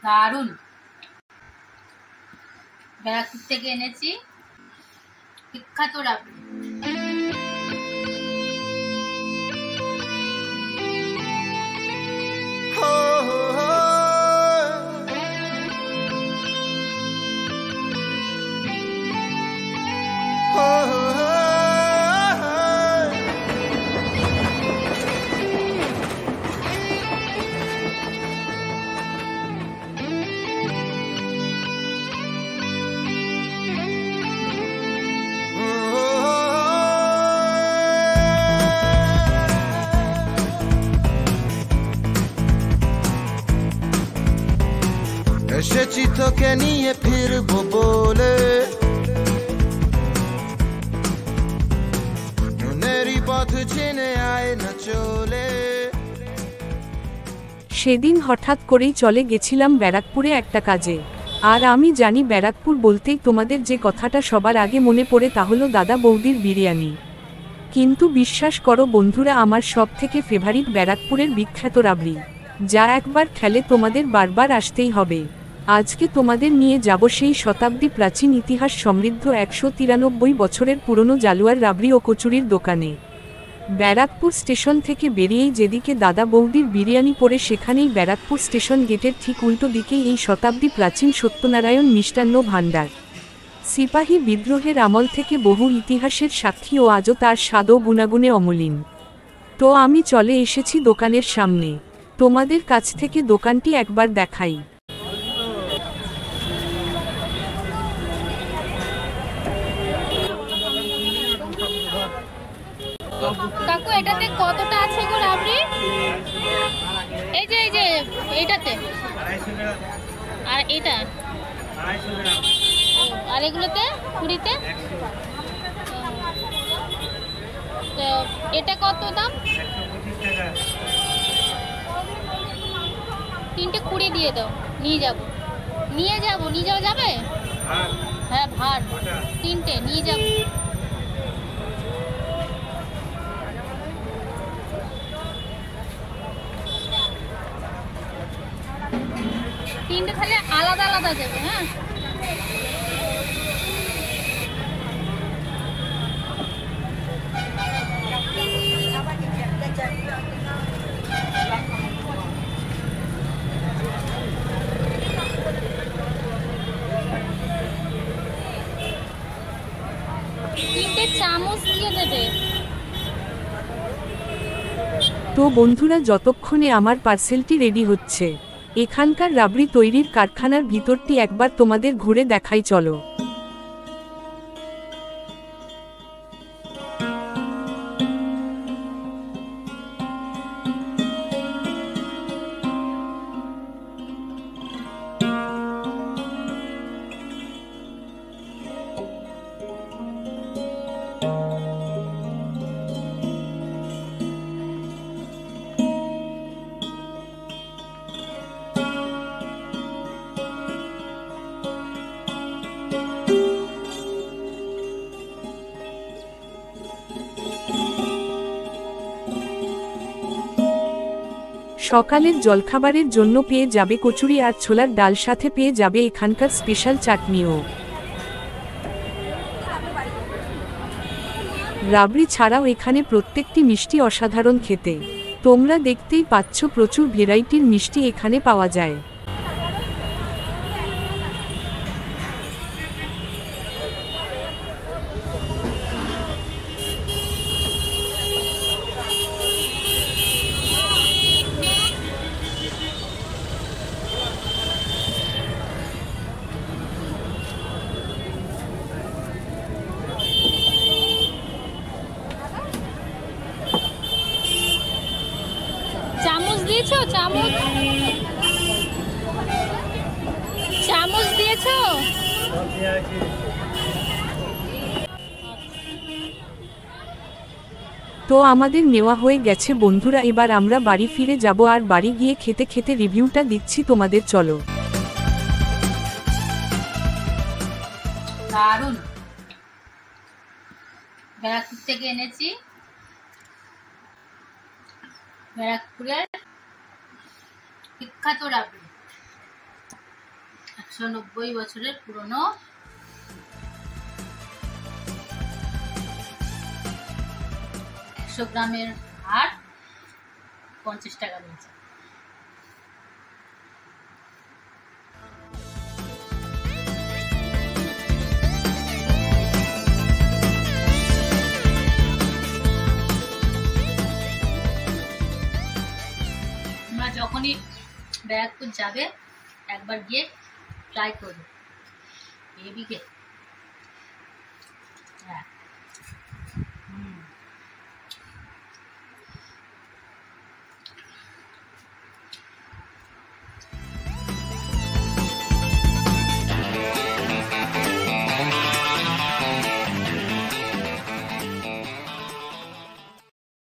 দারুন। ব্যারাকপুর থেকে এনেছি বিখ্যাত রাবড়ি। এসেছি তোকে নিয়ে ফিরবো বলে, মনেরই পথ চিনে আয় না চলে। সেদিন হঠাৎ করেই চলে গেছিলাম ব্যারাকপুরে একটা কাজে। আর আমি জানি ব্যারাকপুর বলতেই তোমাদের যে কথাটা সবার আগে মনে পড়ে তা হলো দাদা বৌদির বিরিয়ানি। কিন্তু বিশ্বাস করো বন্ধুরা, আমার সব থেকে ফেভারিট ব্যারাকপুরের বিখ্যাত রাবড়ি, যা একবার খেলে তোমাদের বারবার আসতেই হবে। আজকে তোমাদের নিয়ে যাব সেই শতাব্দী প্রাচীন ইতিহাস সমৃদ্ধ 193 বছরের পুরনো জালুয়ার রাবড়ি ও কচুরির দোকানে। ব্যারাকপুর স্টেশন থেকে বেরিয়েই যেদিকে দাদা বৌদির বিরিয়ানি পড়ে, সেখানেই ব্যারাকপুর স্টেশন গেটের ঠিক উল্টো দিকেই এই শতাব্দী প্রাচীন সত্যনারায়ণ মিষ্টান্ন ভাণ্ডার। সিপাহী বিদ্রোহের আমল থেকে বহু ইতিহাসের সাক্ষী ও আজও তার স্বাদ ও গুণাগুণে অমলিন। তো আমি চলে এসেছি দোকানের সামনে, তোমাদের কাছ থেকে দোকানটি একবার দেখাই। কাকু এটাতে কতটা আছে গো রাবড়ি? এই যে এইটাতে, আর এটা, আর এগুলোতে কুড়িতে। তো এটা কত দাম? 3টে 20 দিয়ে দাও, নিয়ে যাওয়া যাবে? হ্যাঁ ভার 3টে নিয়ে যাবো। তিনটে তাহলে আলাদা আলাদা দেবে। হ্যাঁ, তিনটে চামচ দিয়ে দেবে। তো বন্ধুরা, যতক্ষণে আমার পার্সেলটি রেডি হচ্ছে, এখানকার রাবড়ি তৈরির কারখানার ভিতরটি একবার তোমাদের ঘুরে দেখাই চলো। সকালের জলখাবারের জন্য পেয়ে যাবে কচুরি আর ছোলার ডাল, সাথে পেয়ে যাবে এখানকার স্পেশাল চাটনিও। রাবড়ি ছাড়াও এখানে প্রত্যেকটি মিষ্টি অসাধারণ খেতে। তোমরা দেখতেই পাচ্ছ প্রচুর ভ্যারাইটির মিষ্টি এখানে পাওয়া যায়। চামচ দিয়েছো? চামচ দিয়েছো? তো আমাদের নেওয়া হয়ে গেছে বন্ধুরা, এবার আমরা বাড়ি ফিরে যাব আর বাড়ি গিয়ে খেতে খেতে রিভিউটা দিচ্ছি তোমাদের, চলো। দারুন। ব্যারাকপুর থেকে এনেছি ব্যারাকপুরের বিখ্যাত রাবড়ি। 190 বছরের পুরনো 100 গ্রামের হার 50 টাকা নিয়েছে। তোমরা যখনই ব্যারাকপুর যাবে একবার গিয়ে ট্রাই করবে, হেভি খেতে। হ্যাঁ।